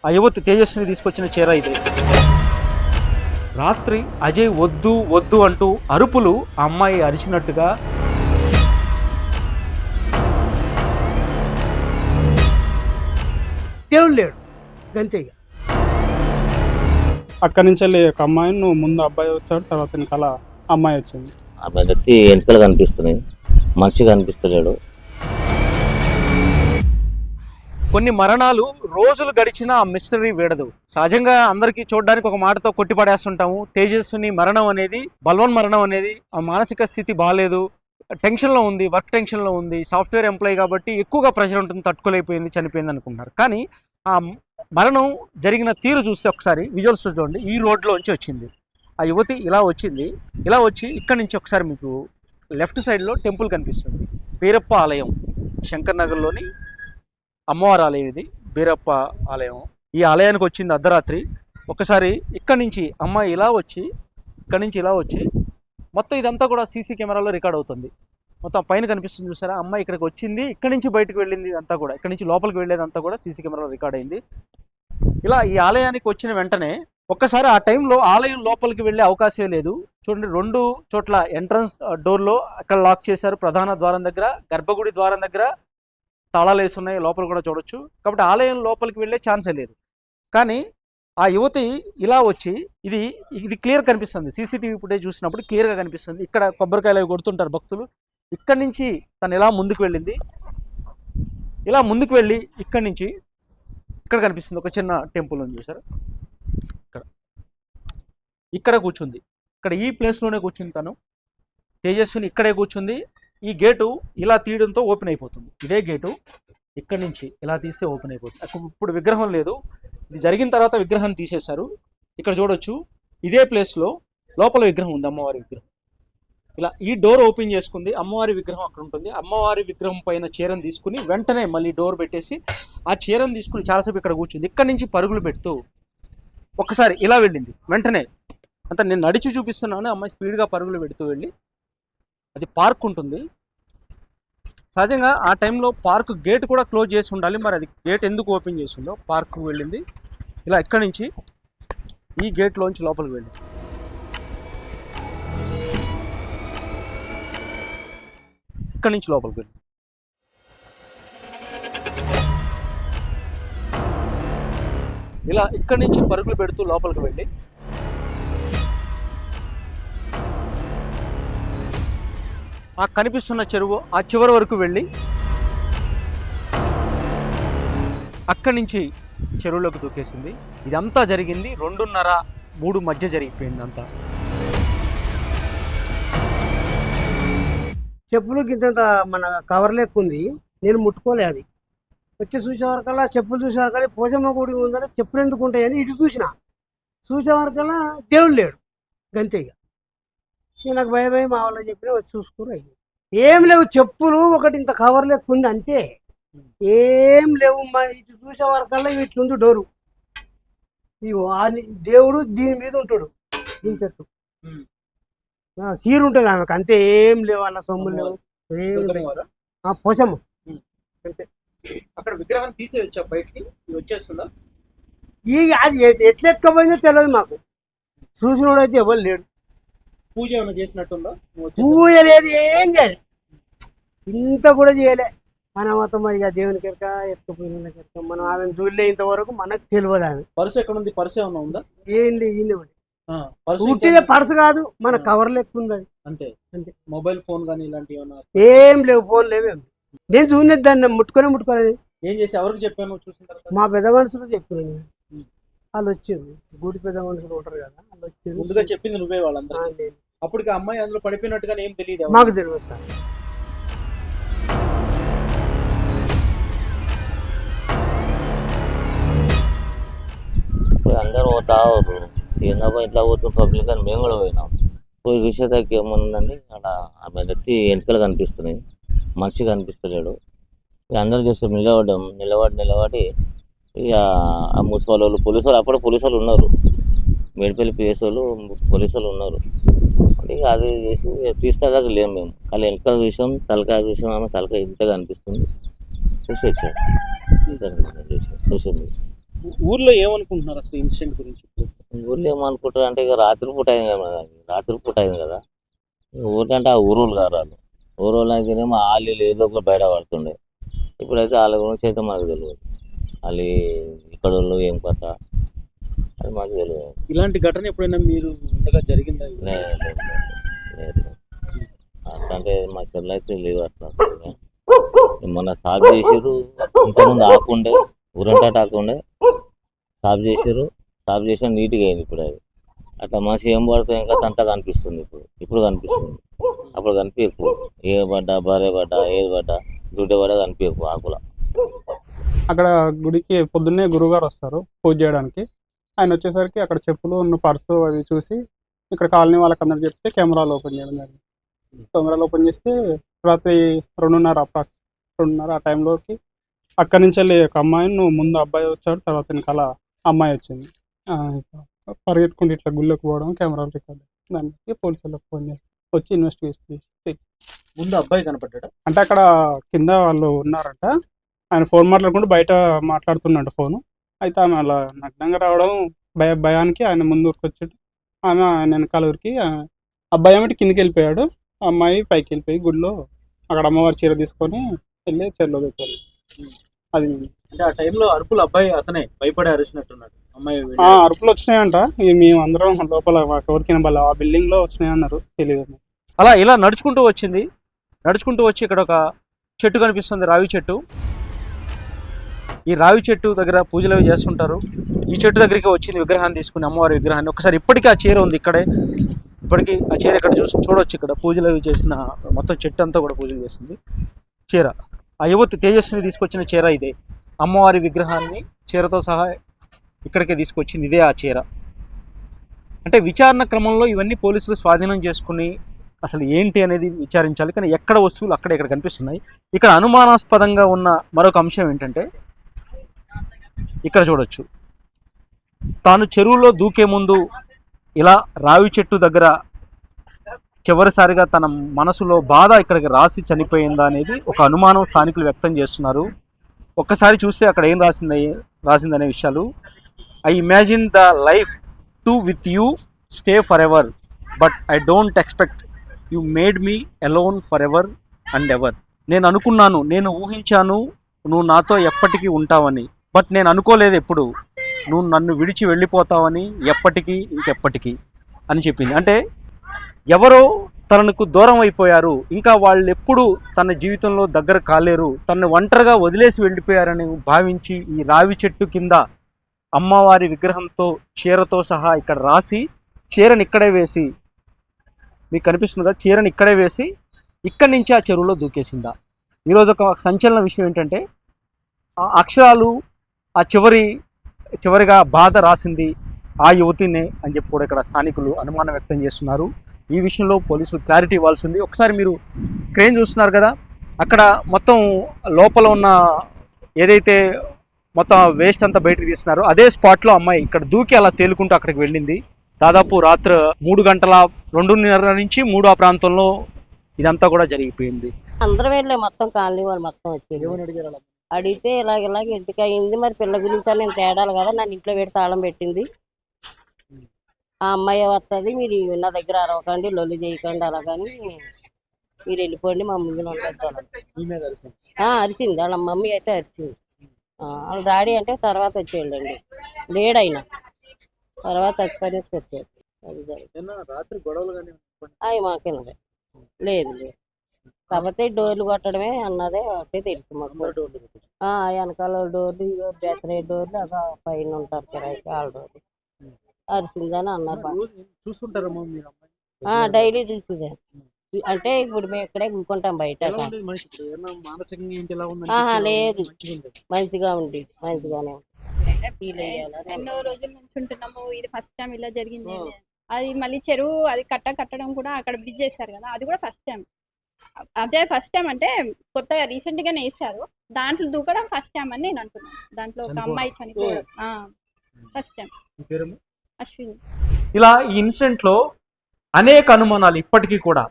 ఆ యువతి తేజస్విని తీసుకొచ్చిన చీర ఇదే. రాత్రి అజయ్ వద్దు వద్దు అంటూ అరుపులు ఆ అమ్మాయి అరిచినట్టుగా దేవుడు లేడు గంతే ఇక. అక్కడి నుంచి వెళ్ళి ఒక అమ్మాయి, నువ్వు ముందు అబ్బాయి వచ్చాడు, తర్వాత వెనకాల అమ్మాయి వచ్చింది. ఆమె వ్యక్తి ఎంపికలు కనిపిస్తున్నాయి, మనిషి కనిపిస్తలేడు. కొన్ని మరణాలు రోజులు గడిచినా ఆ మిస్టరీ వీడదు. సహజంగా అందరికీ చూడడానికి ఒక మాటతో కొట్టిపడేస్తుంటాము. తేజస్విని మరణం అనేది, బల్వన్ మరణం అనేది ఆ మానసిక స్థితి బాగాలేదు, టెన్షన్లో ఉంది, వర్క్ టెన్షన్లో ఉంది, సాఫ్ట్వేర్ ఎంప్లాయీ కాబట్టి ఎక్కువగా ప్రెషర్ ఉంటుంది, తట్టుకోలేకపోయింది, చనిపోయింది అనుకుంటున్నారు. కానీ ఆ మరణం జరిగిన తీరు చూస్తే ఒకసారి విజువల్స్ చూడండి. ఈ రోడ్లోంచి వచ్చింది ఆ యువతి, ఇలా వచ్చింది, ఇలా వచ్చి ఇక్కడ నుంచి ఒకసారి మీకు లెఫ్ట్ సైడ్లో టెంపుల్ కనిపిస్తుంది, బీరప్ప ఆలయం, శంకర్ నగర్లోని అమ్మవారి ఆలయం ఇది, బీరప్ప ఆలయం. ఈ ఆలయానికి వచ్చింది అర్ధరాత్రి. ఒకసారి ఇక్కడి నుంచి అమ్మాయి ఇలా వచ్చి, ఇక్కడి నుంచి ఇలా వచ్చి, మొత్తం ఇదంతా కూడా సీసీ కెమెరాలో రికార్డ్ అవుతుంది. మొత్తం పైన కనిపిస్తుంది చూసారా, అమ్మాయి ఇక్కడికి వచ్చింది, ఇక్కడి నుంచి బయటకు వెళ్ళింది అంతా కూడా, ఇక్కడి నుంచి లోపలికి వెళ్ళేదంతా కూడా సీసీ కెమెరాలో రికార్డ్ అయింది. ఇలా ఈ ఆలయానికి వచ్చిన వెంటనే ఒక్కసారి ఆ టైంలో ఆలయం లోపలికి వెళ్ళే అవకాశమే లేదు. చూడండి, 2 చోట్ల ఎంట్రన్స్ డోర్లో అక్కడ లాక్ చేశారు. ప్రధాన ద్వారం దగ్గర, గర్భగుడి ద్వారం దగ్గర తాళాలు వేస్తున్నాయి, లోపల కూడా చూడొచ్చు. కాబట్టి ఆలయం లోపలికి వెళ్ళే ఛాన్సే లేదు. కానీ ఆ యువతి ఇలా వచ్చి, ఇది క్లియర్ కనిపిస్తుంది, సీసీటీవీ ఫుటేజ్ చూసినప్పుడు క్లియర్గా కనిపిస్తుంది. ఇక్కడ కొబ్బరికాయలు అవి కొడుతుంటారు భక్తులు. ఇక్కడి నుంచి తను ఇలా ముందుకు వెళ్ళింది, ఇలా ముందుకు వెళ్ళి ఇక్కడి నుంచి ఇక్కడ కనిపిస్తుంది ఒక చిన్న టెంపుల్ ఉంది చూసారు, ఇక్కడ కూర్చుంది. ఇక్కడ ఈ ప్లేస్లోనే కూర్చుంది తను. తేజస్విని ఇక్కడే కూర్చుంది. ఈ గేటు ఇలా తీయడంతో ఓపెన్ అయిపోతుంది. ఇదే గేటు ఇక్కడి నుంచి ఇలా తీస్తే ఓపెన్ అయిపోతుంది. ఇప్పుడు విగ్రహం లేదు, ఇది జరిగిన తర్వాత విగ్రహాన్ని తీసేశారు. ఇక్కడ చూడొచ్చు, ఇదే ప్లేస్లో లోపల విగ్రహం ఉంది, అమ్మవారి విగ్రహం. ఇలా ఈ డోర్ ఓపెన్ చేసుకుంది, అమ్మవారి విగ్రహం అక్కడ ఉంటుంది. అమ్మవారి విగ్రహం పైన చీరను తీసుకుని వెంటనే మళ్ళీ డోర్ పెట్టేసి ఆ చీరను తీసుకుని చాలాసేపు ఇక్కడ కూర్చుంది. ఇక్కడి నుంచి పరుగులు పెడుతూ ఒక్కసారి ఇలా వెళ్ళింది. వెంటనే అంటే నేను నడిచి చూపిస్తున్నాను, అమ్మాయి స్పీడ్గా పరుగులు పెడుతూ వెళ్ళి, అది పార్క్ ఉంటుంది. సహజంగా ఆ టైంలో పార్క్ గేట్ కూడా క్లోజ్ చేసి ఉండాలి, మరి అది గేట్ ఎందుకు ఓపెన్ చేసిందో. పార్క్ వెళ్ళింది, ఇలా ఇక్కడి నుంచి ఈ గేట్లోంచి లోపలికి వెళ్ళింది. ఇక్కడి నుంచి లోపలికి వెళ్ళింది. ఇలా ఇక్కడి నుంచి పరుగులు పెడుతూ లోపలికి వెళ్ళి ఆ కనిపిస్తున్న చెరువు ఆ చివరి వరకు వెళ్ళి అక్కడి నుంచి చెరువులోకి దూకేసింది. ఇదంతా జరిగింది 2:30-3 మధ్య జరిగిపోయింది అంతా. చెప్పులు గింత మన కవర్ లెక్కుంది, నేను ముట్టుకోలే. అది వచ్చి చూసే వరకల్లా, చెప్పులు చూసే వరకల్లా పోచమ్మ గుడి ఉందని చెప్పులు ఎందుకు ఉంటాయని ఇటు చూసే వరకల్లా దేవుడు లేడు గంతే ఇక. నాకు భయం మా వాళ్ళని చెప్పినా వచ్చి చూసుకుని ఏం లేవు, చెప్పులు ఒకటి ఇంత కవర్ లెక్కుంది అంతే, ఏం లేవు. ఇటు చూసే వరకల్లా ఇట్లుంది డోరు. ఇగో దేవుడు దీని మీద ఉంటాడు, దీని చెట్టు సీరు ఉంటుంది ఆమెకు, అంతే. ఏం లేవు అన్న సొమ్ములు లేవు, పోసమ్మ అంతే. అక్కడ విగ్రహాన్ని తీసే వచ్చా బయటికి, వచ్చేస్తుందా? అది ఎట్లా ఎత్తుకపోయిందో తెలియదు మాకు, చూసినోడైతే ఎవరు లేడు. పూజ ఏమైనా చేసినట్టుందా? పూజ లేదు, ఏం చేయాలి, ఇంత కూడా చేయలే. మనం మొత్తం మరి దేవునికి ఎక్క ఎత్తుకుపోయిన మనం ఆమెను చూడలే ఇంతవరకు, మనకు తెలియదు. ఆమె పర్సు ఎక్కడ ఉంది? పర్సు ఏమన్నా ఉందా? ఏంటి ఈయన పర్సు పర్సు కాదు, మన కవర్ లెక్క ఉంది అది అంతే. మొబైల్ ఫోన్ కానీ ఇలాంటివి ఏమన్నా? ఏం లేవు, ఫోన్ లేవేం. నేను చూడలేదు దాన్ని, ముట్టుకోలేదు. ఏం చేసి ఎవరికి చెప్పాను చూసిన తర్వాత? మా పెద్ద మనుషులు చెప్పాను, వాళ్ళు వచ్చారు, గుడి పెద్ద మనుషులు ఉంటారు కదా, వాళ్ళు వచ్చారు. ముందుగా చెప్పింది నువ్వే వాళ్ళందరూ? అప్పటికి అమ్మాయి అందులో పడిపోయినట్టుగా ఏం తెలియదు? మాకు తెలియదు సార్. అందరూ పోతా ఏందో ఇట్లా పోతుంది పబ్లిక్ అని మేము కూడా పోయినాం. పోయి విషయతకి ఏముందండి, అక్కడ ఆమె వ్యక్తి ఎంపికలు కనిపిస్తున్నాయి, మనిషి కనిపిస్తలేడు. అందరూ చేస్తే నిలబడి ఇక ఆ మున్సిపల్ వాళ్ళు, పోలీసు వాళ్ళు, అప్పుడు పోలీసు వాళ్ళు ఉన్నారు, మేడిపల్లి పిఎస్ వాళ్ళు, పోలీసు వాళ్ళు ఉన్నారు. ఇక అది చేసి తీస్తాదాకా లేము మేము. కానీ వెనకాల చూసాం, తలకాయ చూసాం, ఆమె తలకాయ ఇంతగా అనిపిస్తుంది, చూసి వచ్చాడు చూసింది. ఊర్లో ఏమనుకుంటున్నారు అసలు ఇన్సిడెంట్ గురించి? ఊర్లో ఏమనుకుంటారు అంటే ఇక రాత్రిపూట అయింది కదా రాత్రిపూట అయింది కదా ఊరికంటే ఆ ఊరోళ్ళు కాదు వాళ్ళు ఊరోళ్ళు అయితేనేమో వాళ్ళు ఏదో ఒక బయట పడుతుండే ఇప్పుడైతే వాళ్ళ గురించి అయితే మాకు తెలియదు వాళ్ళు ఇక్కడ వాళ్ళు ఏం కొత్త అది మాకు తెలియదు. ఇలాంటి ఘటన ఎప్పుడైనా మీరు ఉండగా జరిగిందా? లేదు అట్లంటే మా చెల్లెలు అయితే లేవు అట్లా మొన్న సాగు చేసారు ఇంతకుముందు ఆకుండే ఊరంటే ఆకుండే సాగు చేసారు సాగు చేసిన నీట్గా అయింది ఇప్పుడు అది అట్లా మనిషి ఏం పడుతుంది ఇంకా అంతా కనిపిస్తుంది ఇప్పుడు కనిపిస్తుంది అప్పుడు కనిపించకు ఏ పడ్డా భార్య పడ్డా ఏది పడ్డా దుడ్డ పడ్డా కనిపించకు ఆకుల. అక్కడ గుడికి పొద్దున్నే గురువుగారు వస్తారు పూజ చేయడానికి. ఆయన వచ్చేసరికి అక్కడ చెప్పులు ఉన్న పర్సు అవి చూసి ఇక్కడ కాలనీ వాళ్ళకి అందరు చెప్తే కెమెరాలు ఓపెన్ చేయడం జరిగింది. కెమెరాలు ఓపెన్ చేస్తే రాత్రి 2:30 ఆ టైంలోకి అక్కడి నుంచి వెళ్ళి ఒక అమ్మాయిని నువ్వు ముందు అబ్బాయి వచ్చాడు తర్వాత వెనకాల అమ్మాయి వచ్చింది. పరిగెత్తుకుంటూ ఇట్లా గుళ్ళకి పోవడం కెమెరాలు రికార్డ్ దానికి పోలీసులకు ఫోన్ చేసి వచ్చి ఇన్వెస్టిగేషన్ చేసి ముందు అబ్బాయి కనపడ్డా అంటే అక్కడ కింద వాళ్ళు ఉన్నారంట. ఆయన ఫోన్ మాట్లాడుకుంటూ బయట మాట్లాడుతున్నాడు ఫోను. అయితే ఆమె అలా నగ్నంగా రావడం భయానికి ఆయన ముందు ఊరికొచ్చాడు. ఆమె ఆయన వెనకాల ఊరికి అబ్బాయి ఏమిటి కిందికి వెళ్ళిపోయాడు. అమ్మాయి పైకి వెళ్ళిపోయి గుడిలో అక్కడ అమ్మవారి చీర తీసుకొని వెళ్ళి చెరులో పెట్టారు. అది అంటే ఆ టైంలో అరుపులు అబ్బాయి అతనే భయపడి అరిచినట్టున్నాడు. అమ్మాయి అరుపులు వచ్చినాయంట. మేము అందరం లోపల ఎవరికైనా వాళ్ళ ఆ బిల్డింగ్ లో వచ్చినాయన్నారు తెలియదు. అలా ఇలా నడుచుకుంటూ వచ్చింది. నడుచుకుంటూ వచ్చి ఇక్కడ ఒక చెట్టు కనిపిస్తుంది, రావి చెట్టు. ఈ రావి చెట్టు దగ్గర పూజలు అవి చేస్తుంటారు. ఈ చెట్టు దగ్గరికి వచ్చింది విగ్రహాన్ని తీసుకుని, అమ్మవారి విగ్రహాన్ని. ఒకసారి ఇప్పటికీ ఆ చీర ఉంది ఇక్కడే, ఇప్పటికీ ఆ చీర ఇక్కడ చూడొచ్చు. ఇక్కడ పూజలు అవి చేసిన మొత్తం చెట్టు అంతా కూడా పూజలు చేస్తుంది. చీర ఆ యువతి తేజస్విని తీసుకొచ్చిన చీర ఇదే. అమ్మవారి విగ్రహాన్ని చీరతో సహా ఇక్కడికే తీసుకొచ్చింది, ఇదే ఆ చీర. అంటే విచారణ క్రమంలో ఇవన్నీ పోలీసులు స్వాధీనం చేసుకుని అసలు ఏంటి అనేది విచారించాలి. కానీ ఎక్కడ వస్తువులు అక్కడ ఇక్కడ కనిపిస్తున్నాయి. ఇక్కడ అనుమానాస్పదంగా ఉన్న మరొక అంశం ఏంటంటే ఇక్కడ చూడొచ్చు, తాను చెరువులో దూకే ముందు ఇలా రావి చెట్టు దగ్గర చివరిసారిగా తన మనసులో బాధ ఇక్కడికి రాసి చనిపోయిందా అనేది ఒక అనుమానం స్థానికులు వ్యక్తం చేస్తున్నారు. ఒక్కసారి చూస్తే అక్కడ ఏం రాసిందనే విషయాలు. I imagine the life to with you stay for ever but I don't expect you made me alone for ever and ever. నేను అనుకున్నాను, నేను ఊహించాను నువ్వు నాతో ఎప్పటికీ ఉంటావని. బట్ నేను అనుకోలేదు ఎప్పుడు నువ్వు నన్ను విడిచి వెళ్ళిపోతావని, ఎప్పటికీ ఇంకెప్పటికీ అని చెప్పింది. అంటే ఎవరో తనకు దూరం అయిపోయారు, ఇంకా వాళ్ళు ఎప్పుడు తన జీవితంలో దగ్గర కాలేరు, తనను ఒంటరిగా వదిలేసి వెళ్ళిపోయారని భావించి ఈ రావి చెట్టు కింద అమ్మవారి విగ్రహంతో చీరతో సహా ఇక్కడ రాసి చీరని ఇక్కడే వేసి, మీకు కనిపిస్తుందా, చీరని ఇక్కడే వేసి ఇక్కడి నుంచి ఆ చెరువులో దూకేసిందా. ఈరోజు ఒక సంచలన విషయం ఏంటంటే ఆ అక్షరాలు ఆ చివరిగా బాధ రాసింది ఆ యువతినే అని చెప్పి కూడా ఇక్కడ స్థానికులు అనుమానం వ్యక్తం చేస్తున్నారు. ఈ విషయంలో పోలీసులు క్లారిటీ ఇవ్వాల్సింది. ఒకసారి మీరు క్రేన్ చూస్తున్నారు కదా, అక్కడ మొత్తం లోపల ఉన్న ఏదైతే మొత్తం వేస్ట్ అంతా బయటకు తీస్తున్నారో అదే స్పాట్లో అమ్మాయి ఇక్కడ దూకి అలా తేలుకుంటూ అక్కడికి వెళ్ళింది. దాదాపు రాత్రి 2:30 నుంచి 3 ఆ ప్రాంతంలో ఇదంతా కూడా జరిగిపోయింది. అందరం వెళ్ళే మొత్తం కాలనీ వాళ్ళు మొత్తం వచ్చేది. అడిగితే ఇలాగ ఎందుకు అయింది మరి, పిల్ల గురించి నేను తేడాలి కదా, నన్ను ఇంట్లో పెట్టి తాళం పెట్టింది. ఆ అమ్మాయి వస్తుంది, మీరు నా దగ్గర అరవకండి, లొల్లి చేయకండి, అలాగని మీరు వెళ్ళిపోండి, మా ముందు అరిసింది. వాళ్ళ మమ్మీ అయితే అరిసింది. వాళ్ళ డాడీ అంటే తర్వాత వచ్చేయండి, లేడైనా తర్వాత చచ్చిపోయినకి వచ్చాడు. అవి మాకేనదే లేదు లేదు, కాకపోతే డోర్లు కొట్టడమే అన్నదే ఒకటే తెలుసు మాకు. వెనకాల డోర్లు, బెసరే డోర్లు అలా పైన ఉంటారు కదా వాళ్ళ డోర్లు అరిసిందని అన్నారు. డైలీ చూసేదే. అంటే ఇప్పుడు మేము ఇక్కడే కూకుంటాం బయట. లేదు, మంచిగానే ఉంది. ఫీల్ అయ్యాలి. ఎన్నో రోజుల నుంచి ఉంటున్నాము, ఇది ఫస్ట్ టైం ఇలా జరిగింది. అది మళ్ళీ చెరువు అది కట్టడం కూడా అక్కడ బ్రిడ్జ్ చేశారు కదా, అది కూడా ఫస్ట్ టైం. అదే ఫస్ట్ టైం అంటే కొత్తగా రీసెంట్ గానే వేసారు, దాంట్లో దూకడం ఫస్ట్ టైం అని నేను అంటున్నాను. దాంట్లో ఒక అమ్మాయి చనిపోవడం ఫస్ట్ టైం. అశ్విని. ఇలా ఈ ఇన్సిడెంట్ లో అనేక అనుమానాలు ఇప్పటికీ కూడా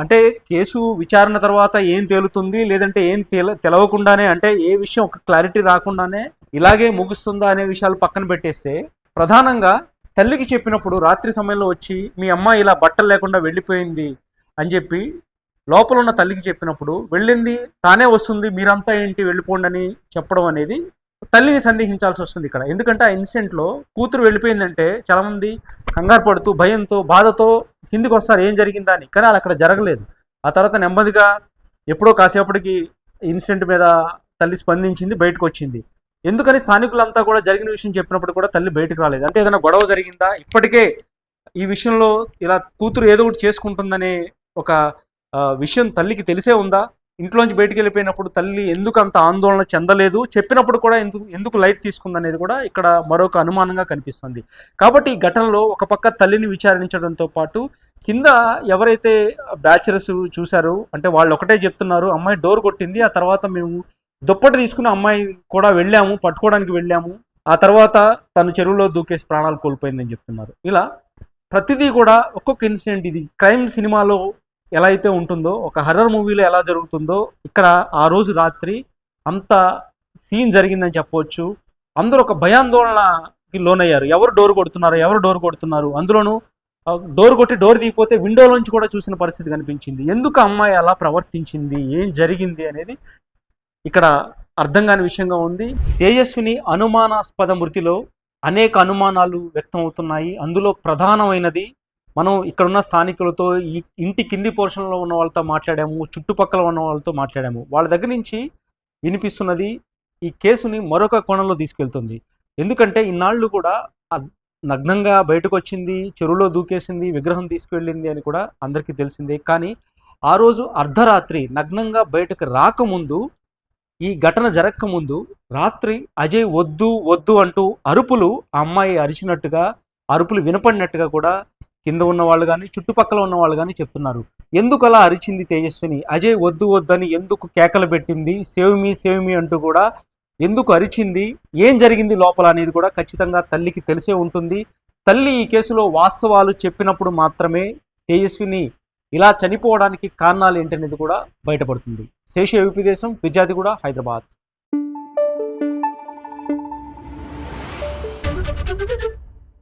అంటే కేసు విచారణ తర్వాత ఏం తేలుతుంది, లేదంటే ఏం తెలవకుండానే, అంటే ఏ విషయం ఒక క్లారిటీ రాకుండానే ఇలాగే ముగుస్తుందా అనే విషయాలు పక్కన పెట్టేస్తే, ప్రధానంగా తల్లికి చెప్పినప్పుడు రాత్రి సమయంలో వచ్చి మీ అమ్మాయి ఇలా బట్టలు లేకుండా వెళ్ళిపోయింది అని చెప్పి లోపల ఉన్న తల్లికి చెప్పినప్పుడు, వెళ్ళింది తానే వస్తుంది మీరంతా ఏంటి వెళ్ళిపోండి అని చెప్పడం అనేది తల్లిని సందేహించాల్సి వస్తుంది ఇక్కడ. ఎందుకంటే ఆ ఇన్సిడెంట్లో కూతురు వెళ్ళిపోయిందంటే చాలామంది కంగారు పడుతూ భయంతో బాధతో కిందికి వస్తారు ఏం జరిగిందా అని. కానీ అలా అక్కడ జరగలేదు. ఆ తర్వాత నెమ్మదిగా ఎప్పుడో కాసేపటికి ఇన్సిడెంట్ మీద తల్లి స్పందించింది, బయటకు వచ్చింది. ఎందుకని స్థానికులంతా కూడా జరిగిన విషయం చెప్పినప్పుడు కూడా తల్లి బయటకు రాలేదు. అంటే ఏదైనా గొడవ జరిగిందా, ఇప్పటికే ఈ విషయంలో ఇలా కూతురు ఏదో ఒకటి చేసుకుంటుందనే ఒక విషయం తల్లికి తెలిసే ఉందా, ఇంట్లోంచి బయటికి వెళ్ళిపోయినప్పుడు తల్లి ఎందుకు అంత ఆందోళన చెందలేదు, చెప్పినప్పుడు కూడా ఎందుకు లైట్ తీసుకుందనేది కూడా ఇక్కడ మరొక అనుమానంగా కనిపిస్తుంది. కాబట్టి ఈ ఘటనలో ఒక పక్క తల్లిని విచారించడంతో పాటు కింద ఎవరైతే బ్యాచులర్స్ చూశారో అంటే వాళ్ళు ఒకటే చెప్తున్నారు, అమ్మాయి డోర్ కొట్టింది, ఆ తర్వాత మేము దుప్పటి తీసుకుని అమ్మాయి కూడా వెళ్ళాము, పట్టుకోవడానికి వెళ్ళాము, ఆ తర్వాత తను చెరువులో దూకేసి ప్రాణాలు కోల్పోయిందని చెప్తున్నారు. ఇలా ప్రతిదీ కూడా ఒక్కొక్క ఇన్సిడెంట్, ఇది క్రైమ్ సినిమాలో ఎలా అయితే ఉంటుందో, ఒక హర్రర్ మూవీలో ఎలా జరుగుతుందో, ఇక్కడ ఆ రోజు రాత్రి అంత సీన్ జరిగిందని చెప్పవచ్చు. అందరూ ఒక భయాందోళనకి లోనయ్యారు. ఎవరు డోర్ కొడుతున్నారు, అందులోనూ డోర్ కొట్టి డోర్ తీయకపోతే విండోలోంచి కూడా చూసిన పరిస్థితి కనిపించింది. ఎందుకు అమ్మాయి అలా ప్రవర్తించింది, ఏం జరిగింది అనేది ఇక్కడ అర్థం కాని విషయంగా ఉంది. తేజస్విని అనుమానాస్పద మృతిలో అనేక అనుమానాలు వ్యక్తం అవుతున్నాయి. అందులో ప్రధానమైనది, మనం ఇక్కడున్న స్థానికులతో, ఈ ఇంటి కింది పోర్షన్లో ఉన్న వాళ్ళతో మాట్లాడాము, చుట్టుపక్కల ఉన్న వాళ్ళతో మాట్లాడాము. వాళ్ళ దగ్గర నుంచి వినిపిస్తున్నది ఈ కేసుని మరొక కోణంలో తీసుకెళ్తుంది. ఎందుకంటే ఇన్నాళ్ళు కూడా నగ్నంగా బయటకు వచ్చింది, చెరువులో దూకేసింది, విగ్రహం తీసుకువెళ్ళింది అని కూడా అందరికీ తెలిసిందే. కానీ ఆ రోజు అర్ధరాత్రి నగ్నంగా బయటకు రాకముందు, ఈ ఘటన జరగకముందు రాత్రి అజయ్ వద్దు వద్దు అంటూ అరుపులు, ఆ అమ్మాయి అరిచినట్టుగా, అరుపులు వినపడినట్టుగా కూడా కింద ఉన్న వాళ్ళు కానీ చుట్టుపక్కల ఉన్న వాళ్ళు కానీ చెప్తున్నారు. ఎందుకు అలా అరిచింది తేజస్విని, అజయ్ వద్దు వద్దని ఎందుకు కేకలు పెట్టింది, సేవ్ మీ అంటూ కూడా ఎందుకు అరిచింది, ఏం జరిగింది లోపల అనేది కూడా ఖచ్చితంగా తల్లికి తెలిసే ఉంటుంది. తల్లి ఈ కేసులో వాస్తవాలు చెప్పినప్పుడు మాత్రమే తేజస్విని ఇలా చనిపోవడానికి కారణాలు ఏంటనేది కూడా బయటపడుతుంది. శేష యూపీ దేశం, విద్యార్థి కూడా, హైదరాబాద్.